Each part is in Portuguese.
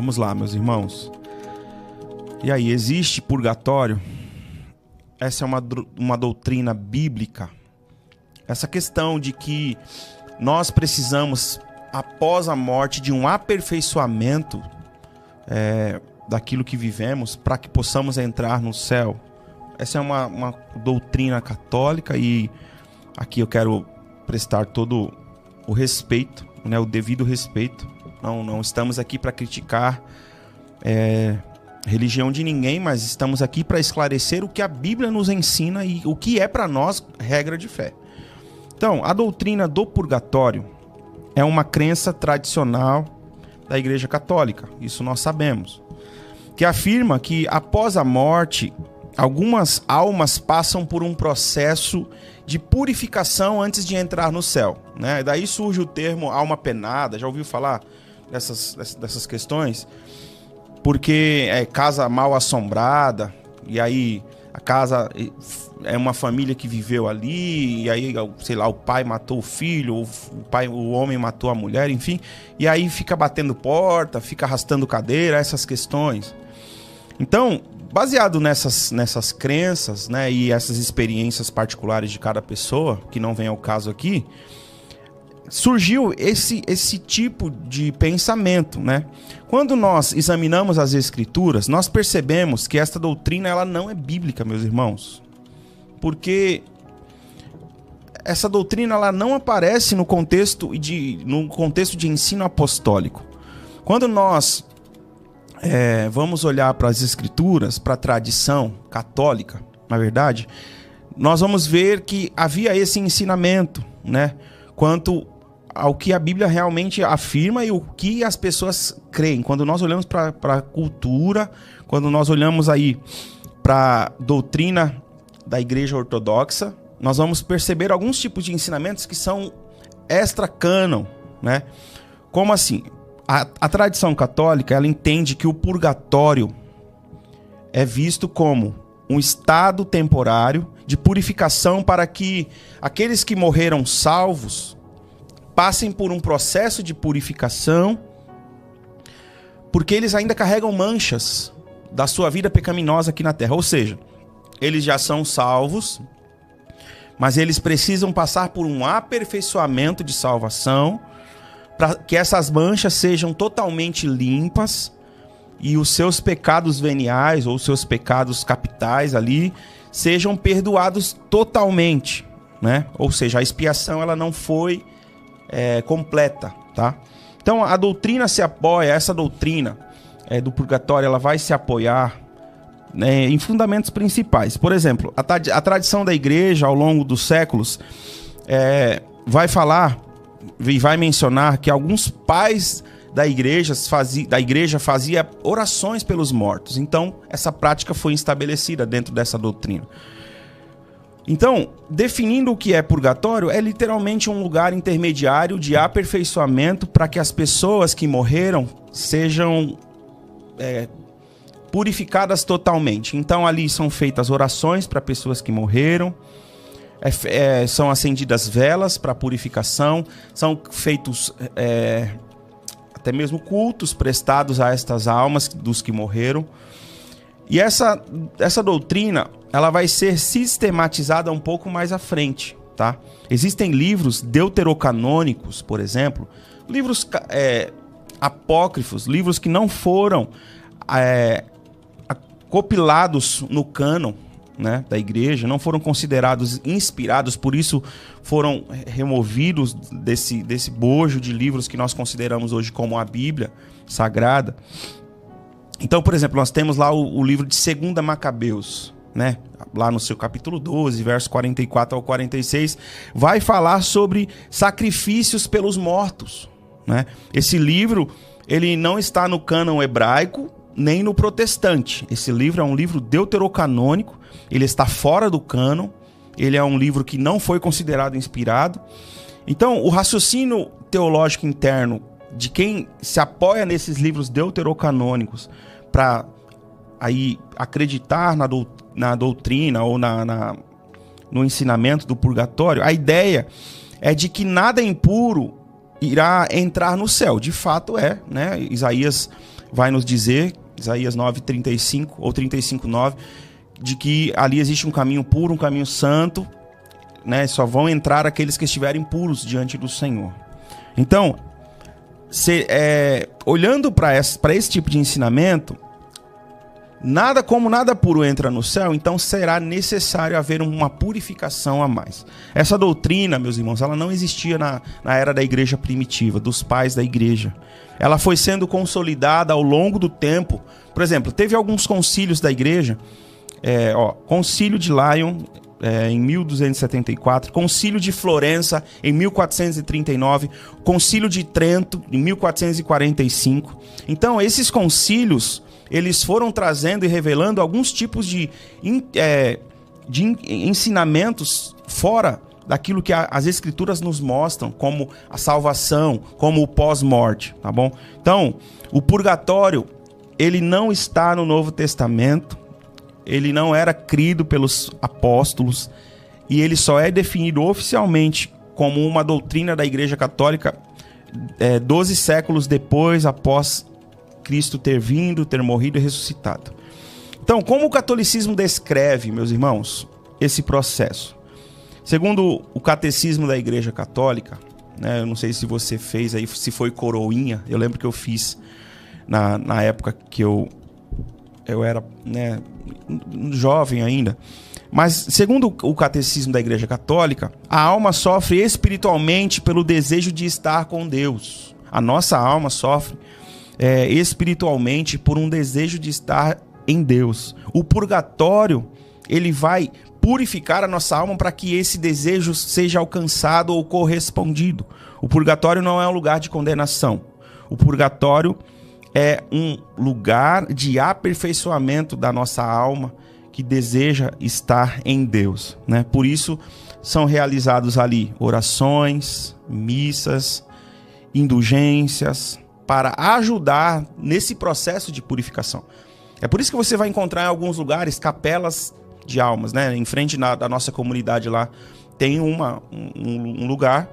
Vamos lá, meus irmãos. E aí, existe purgatório? Essa é uma doutrina bíblica. Essa questão de que nós precisamos, após a morte, de um aperfeiçoamento daquilo que vivemos para que possamos entrar no céu. Essa é uma doutrina católica e aqui eu quero prestar todo o respeito, né, o devido respeito. Não estamos aqui para criticar religião de ninguém, mas estamos aqui para esclarecer o que a Bíblia nos ensina e o que é para nós regra de fé. Então, a doutrina do purgatório é uma crença tradicional da Igreja Católica, isso nós sabemos, que afirma que após a morte, algumas almas passam por um processo de purificação antes de entrar no céu, né? Daí surge o termo alma penada. Já ouviu falar dessas questões? Porque é casa mal assombrada, e aí a casa é uma família que viveu ali, e aí, sei lá, o pai matou o filho, o homem matou a mulher, enfim, e aí fica batendo porta, fica arrastando cadeira, essas questões. Então, baseado nessas crenças, né, e essas experiências particulares de cada pessoa, que não vem ao caso aqui, surgiu esse tipo de pensamento, né? Quando nós examinamos as Escrituras, nós percebemos que esta doutrina ela não é bíblica, meus irmãos, porque essa doutrina ela não aparece no contexto de ensino apostólico. Quando nós vamos olhar para as Escrituras, para a tradição católica, na verdade, nós vamos ver que havia esse ensinamento, né, quanto ao que a Bíblia realmente afirma e o que as pessoas creem. Quando nós olhamos para a cultura, quando nós olhamos aí para a doutrina da Igreja Ortodoxa, nós vamos perceber alguns tipos de ensinamentos que são extra-cânon, né? Como assim? A tradição católica, ela entende que o purgatório é visto como um estado temporário de purificação para que aqueles que morreram salvos passem por um processo de purificação, porque eles ainda carregam manchas da sua vida pecaminosa aqui na terra. Ou seja, eles já são salvos, mas eles precisam passar por um aperfeiçoamento de salvação para que essas manchas sejam totalmente limpas e os seus pecados veniais ou os seus pecados capitais ali sejam perdoados totalmente, né? Ou seja, a expiação ela não foi completa, tá? Então a doutrina se apoia, essa doutrina do purgatório, ela vai se apoiar, né, em fundamentos principais. Por exemplo, a tradição da igreja ao longo dos séculos vai falar e vai mencionar que alguns pais da igreja fazia orações pelos mortos. Então essa prática foi estabelecida dentro dessa doutrina. Então, definindo o que é purgatório, é literalmente um lugar intermediário de aperfeiçoamento para que as pessoas que morreram sejam purificadas totalmente. Então, ali são feitas orações para pessoas que morreram, são acendidas velas para purificação, são feitos até mesmo cultos prestados a estas almas dos que morreram. E essa doutrina ela vai ser sistematizada um pouco mais à frente, tá? Existem livros deuterocanônicos, por exemplo, livros apócrifos, livros que não foram compilados no cânon, né, da igreja, não foram considerados inspirados, por isso foram removidos desse bojo de livros que nós consideramos hoje como a Bíblia Sagrada. Então, por exemplo, nós temos lá o livro de 2 Macabeus, né? Lá no seu capítulo 12, verso 44 ao 46, vai falar sobre sacrifícios pelos mortos, né? Esse livro, ele não está no cânon hebraico, nem no protestante. Esse livro é um livro deuterocanônico, ele está fora do cânon, ele é um livro que não foi considerado inspirado. Então, o raciocínio teológico interno de quem se apoia nesses livros deuterocanônicos para aí acreditar na doutrina ou no ensinamento do purgatório, a ideia é de que nada impuro irá entrar no céu. De fato né? Isaías vai nos dizer, Isaías 9:35 ou 35:9, de que ali existe um caminho puro, um caminho santo, né? Só vão entrar aqueles que estiverem puros diante do Senhor. Então, olhando para esse tipo de ensinamento, nada puro entra no céu, então será necessário haver uma purificação a mais. Essa doutrina, meus irmãos, ela não existia na era da igreja primitiva, dos pais da igreja. Ela foi sendo consolidada ao longo do tempo. Por exemplo, teve alguns concílios da igreja, Concílio de Lyon, em 1274, Concílio de Florença, em 1439, Concílio de Trento, em 1445. Então, esses concílios, eles foram trazendo e revelando alguns tipos de ensinamentos fora daquilo que as escrituras nos mostram, como a salvação, como o pós-morte, tá bom? Então, o purgatório, ele não está no Novo Testamento, ele não era crido pelos apóstolos, e ele só é definido oficialmente como uma doutrina da Igreja Católica 12 séculos depois, após Cristo ter vindo, ter morrido e ressuscitado. Então, como o catolicismo descreve, meus irmãos, esse processo? Segundo o catecismo da Igreja Católica, né, eu não sei se você fez aí, se foi coroinha, eu lembro que eu fiz na época que eu era, né, jovem ainda. Mas, segundo o catecismo da Igreja Católica, a alma sofre espiritualmente pelo desejo de estar com Deus. A nossa alma sofre espiritualmente por um desejo de estar em Deus. O purgatório, ele vai purificar a nossa alma para que esse desejo seja alcançado ou correspondido. O purgatório não é um lugar de condenação. O purgatório é um lugar de aperfeiçoamento da nossa alma que deseja estar em Deus, né? Por isso são realizados ali orações, missas, indulgências, para ajudar nesse processo de purificação. É por isso que você vai encontrar em alguns lugares capelas de almas, né? Em frente da nossa comunidade lá tem um lugar,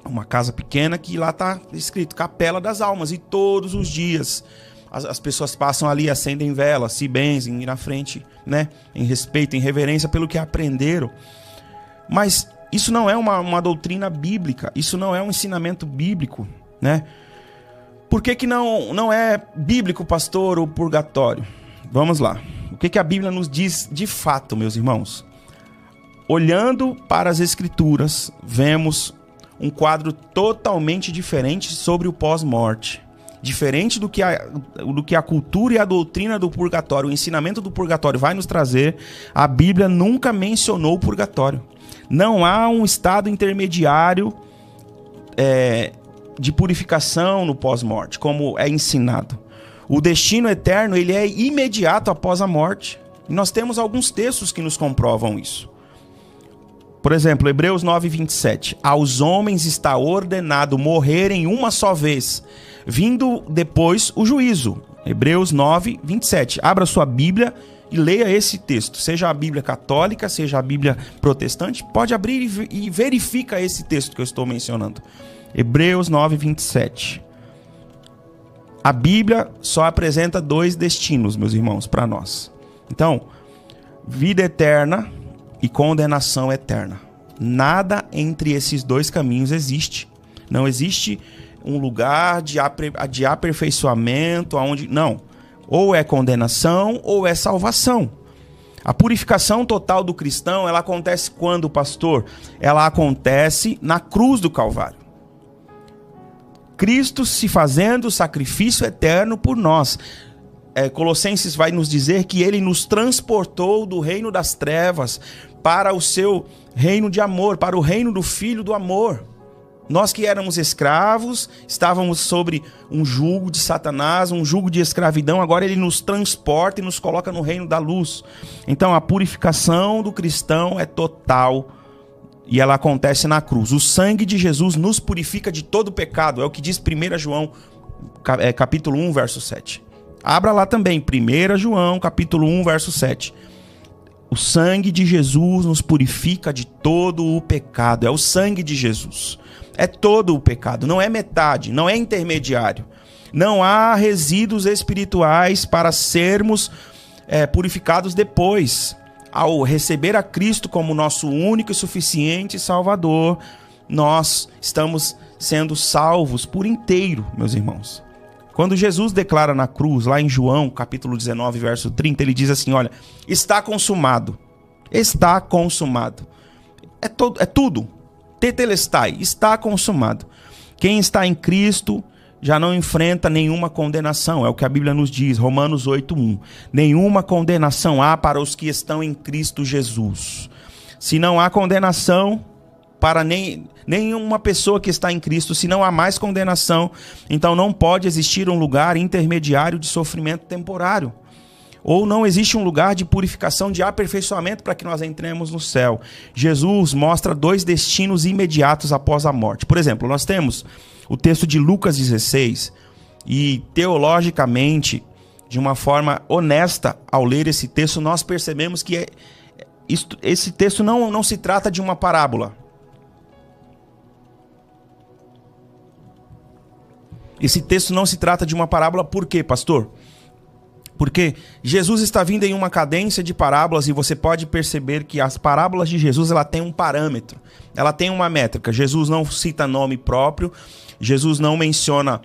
uma casa pequena, que lá está escrito Capela das Almas, e todos os dias as pessoas passam ali, acendem velas, se benzem na frente, né? Em respeito, em reverência pelo que aprenderam. Mas isso não é uma doutrina bíblica, isso não é um ensinamento bíblico, né? Por que não é bíblico, pastor, o purgatório? Vamos lá. O que a Bíblia nos diz de fato, meus irmãos? Olhando para as Escrituras, vemos um quadro totalmente diferente sobre o pós-morte. Diferente do que a cultura e a doutrina do purgatório, o ensinamento do purgatório vai nos trazer, a Bíblia nunca mencionou o purgatório. Não há um estado intermediário de purificação no pós-morte, como é ensinado. O destino eterno, ele é imediato após a morte. E nós temos alguns textos que nos comprovam isso. Por exemplo, Hebreus 9:27. Aos homens está ordenado morrerem uma só vez, vindo depois o juízo. Hebreus 9:27. Abra sua Bíblia e leia esse texto. Seja a Bíblia católica, seja a Bíblia protestante, pode abrir e verifica esse texto que eu estou mencionando. Hebreus 9:27. A Bíblia só apresenta dois destinos, meus irmãos, para nós. Então, vida eterna e condenação eterna. Nada entre esses dois caminhos existe. Não existe um lugar de aperfeiçoamento onde... Não. Ou é condenação ou é salvação. A purificação total do cristão, ela acontece quando, pastor? Ela acontece na cruz do Calvário. Cristo se fazendo sacrifício eterno por nós. Colossenses vai nos dizer que ele nos transportou do reino das trevas para o seu reino de amor, para o reino do Filho do amor. Nós que éramos escravos, estávamos sobre um jugo de Satanás, um jugo de escravidão, agora ele nos transporta e nos coloca no reino da luz. Então a purificação do cristão é total e ela acontece na cruz. O sangue de Jesus nos purifica de todo pecado, é o que diz 1 João, capítulo 1, verso 7. Abra lá também, 1 João, capítulo 1, verso 7. O sangue de Jesus nos purifica de todo o pecado. É o sangue de Jesus. É todo o pecado. Não é metade, não é intermediário. Não há resíduos espirituais para sermos purificados depois. Ao receber a Cristo como nosso único e suficiente Salvador, nós estamos sendo salvos por inteiro, meus irmãos. Quando Jesus declara na cruz, lá em João, capítulo 19, verso 30, ele diz assim, olha, está consumado. Está consumado. É tudo. Tetelestai, está consumado. Quem está em Cristo já não enfrenta nenhuma condenação. É o que a Bíblia nos diz, Romanos 8:1. Nenhuma condenação há para os que estão em Cristo Jesus. Se não há condenação para nenhuma pessoa que está em Cristo, se não há mais condenação, então não pode existir um lugar intermediário de sofrimento temporário. Ou não existe um lugar de purificação, de aperfeiçoamento para que nós entremos no céu. Jesus mostra 2 destinos imediatos após a morte. Por exemplo, nós temos o texto de Lucas 16 e, teologicamente, de uma forma honesta, ao ler esse texto, nós percebemos que esse texto não se trata de uma parábola. Esse texto não se trata de uma parábola, por quê, pastor? Porque Jesus está vindo em uma cadência de parábolas e você pode perceber que as parábolas de Jesus ela tem um parâmetro, ela tem uma métrica. Jesus não cita nome próprio, Jesus não menciona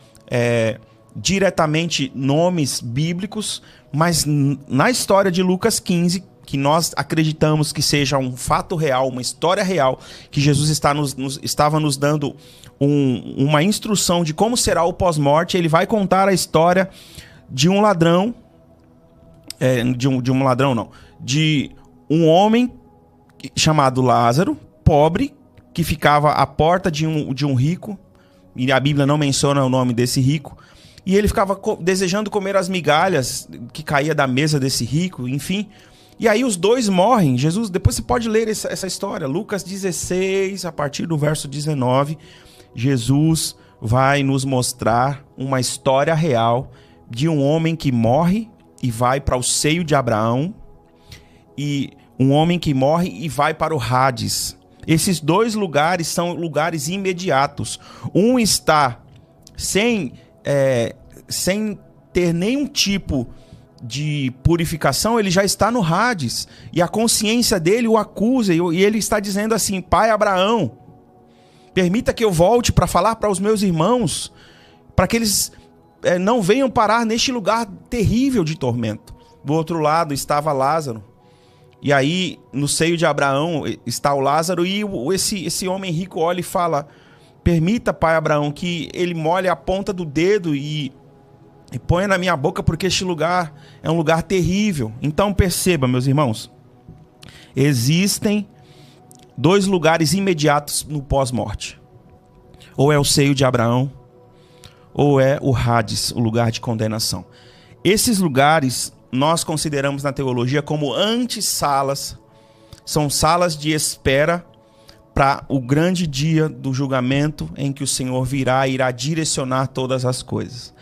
diretamente nomes bíblicos, mas na história de Lucas 15, que nós acreditamos que seja um fato real, uma história real, que Jesus estava nos dando uma instrução de como será o pós-morte. Ele vai contar a história de um ladrão, de um homem chamado Lázaro, pobre, que ficava à porta de um rico, e a Bíblia não menciona o nome desse rico, e ele ficava desejando comer as migalhas que caía da mesa desse rico, enfim. E aí os dois morrem. Jesus, depois você pode ler essa história, Lucas 16, a partir do verso 19, Jesus vai nos mostrar uma história real de um homem que morre e vai para o seio de Abraão, e um homem que morre e vai para o Hades. Esses 2 lugares são lugares imediatos. Um está sem ter nenhum tipo de purificação, ele já está no Hades, e a consciência dele o acusa, e ele está dizendo assim: pai Abraão, permita que eu volte para falar para os meus irmãos, para que eles não venham parar neste lugar terrível de tormento. Do outro lado estava Lázaro, e aí no seio de Abraão está o Lázaro, e esse homem rico olha e fala: permita, pai Abraão, que ele molhe a ponta do dedo e ponha na minha boca, porque este lugar é um lugar terrível. Então perceba, meus irmãos, existem 2 lugares imediatos no pós-morte. Ou é o seio de Abraão, ou é o Hades, o lugar de condenação. Esses lugares nós consideramos na teologia como antessalas, são salas de espera para o grande dia do julgamento, em que o Senhor irá direcionar todas as coisas.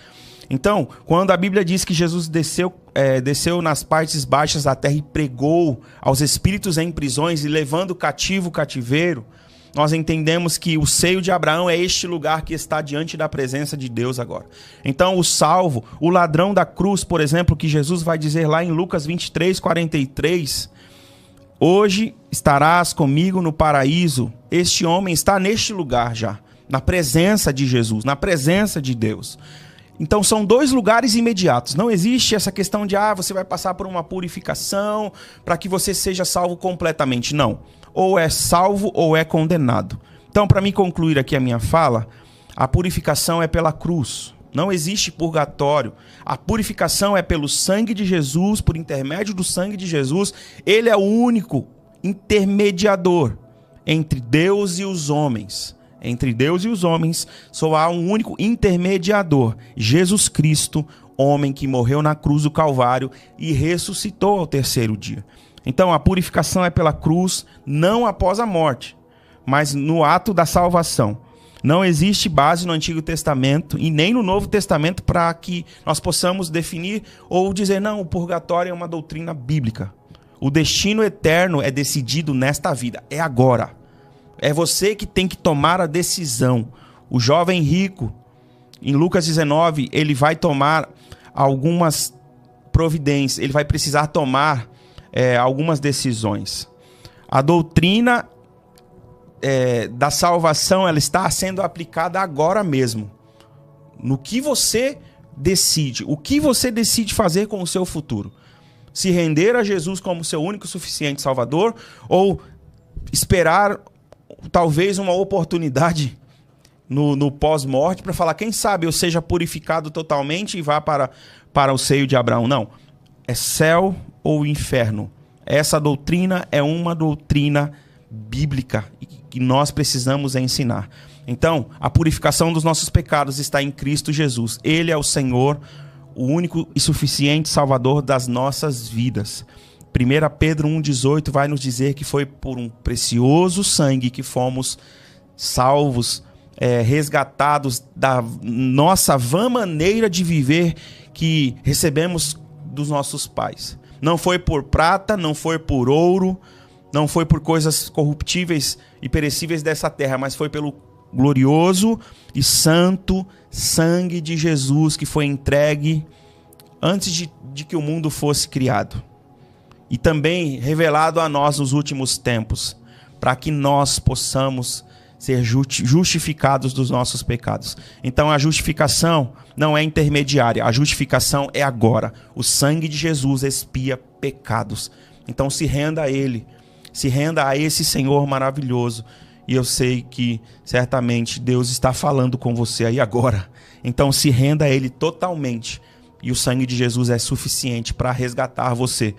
Então, quando a Bíblia diz que Jesus desceu nas partes baixas da terra e pregou aos espíritos em prisões e levando cativo o cativeiro, nós entendemos que o seio de Abraão é este lugar que está diante da presença de Deus agora. Então, o salvo, o ladrão da cruz, por exemplo, que Jesus vai dizer lá em Lucas 23:43, hoje estarás comigo no paraíso. Este homem está neste lugar já, na presença de Jesus, na presença de Deus. Então são 2 lugares imediatos. Não existe essa questão de você vai passar por uma purificação para que você seja salvo completamente. Não. Ou é salvo ou é condenado. Então, para mim concluir aqui a minha fala, a purificação é pela cruz. Não existe purgatório. A purificação é pelo sangue de Jesus, por intermédio do sangue de Jesus. Ele é o único intermediador entre Deus e os homens. Entre Deus e os homens só há um único intermediador, Jesus Cristo, homem que morreu na cruz do Calvário e ressuscitou ao 3º dia. Então a purificação é pela cruz, não após a morte, mas no ato da salvação. Não existe base no Antigo Testamento e nem no Novo Testamento para que nós possamos definir ou dizer, não, o purgatório é uma doutrina bíblica. O destino eterno é decidido nesta vida, é agora. É você que tem que tomar a decisão. O jovem rico, em Lucas 19, ele vai tomar algumas providências, ele vai precisar tomar algumas decisões. A doutrina da salvação, ela está sendo aplicada agora mesmo. No que você decide, o que você decide fazer com o seu futuro. Se render a Jesus como seu único e suficiente Salvador, ou esperar talvez uma oportunidade no pós-morte para falar, quem sabe eu seja purificado totalmente e vá para o seio de Abraão. Não, é céu ou inferno. Essa doutrina é uma doutrina bíblica que nós precisamos ensinar. Então, a purificação dos nossos pecados está em Cristo Jesus. Ele é o Senhor, o único e suficiente Salvador das nossas vidas. 1 Pedro 1,18 vai nos dizer que foi por um precioso sangue que fomos salvos, resgatados da nossa vã maneira de viver que recebemos dos nossos pais. Não foi por prata, não foi por ouro, não foi por coisas corruptíveis e perecíveis dessa terra, mas foi pelo glorioso e santo sangue de Jesus que foi entregue antes de que o mundo fosse criado. E também revelado a nós nos últimos tempos, para que nós possamos ser justificados dos nossos pecados. Então a justificação não é intermediária, a justificação é agora. O sangue de Jesus expia pecados. Então se renda a Ele, se renda a esse Senhor maravilhoso. E eu sei que certamente Deus está falando com você aí agora. Então se renda a Ele totalmente. E o sangue de Jesus é suficiente para resgatar você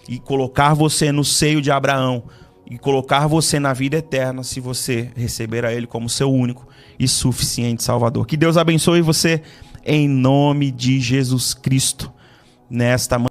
e colocar você no seio de Abraão e colocar você na vida eterna se você receber a Ele como seu único e suficiente Salvador. Que Deus abençoe você em nome de Jesus Cristo nesta manhã.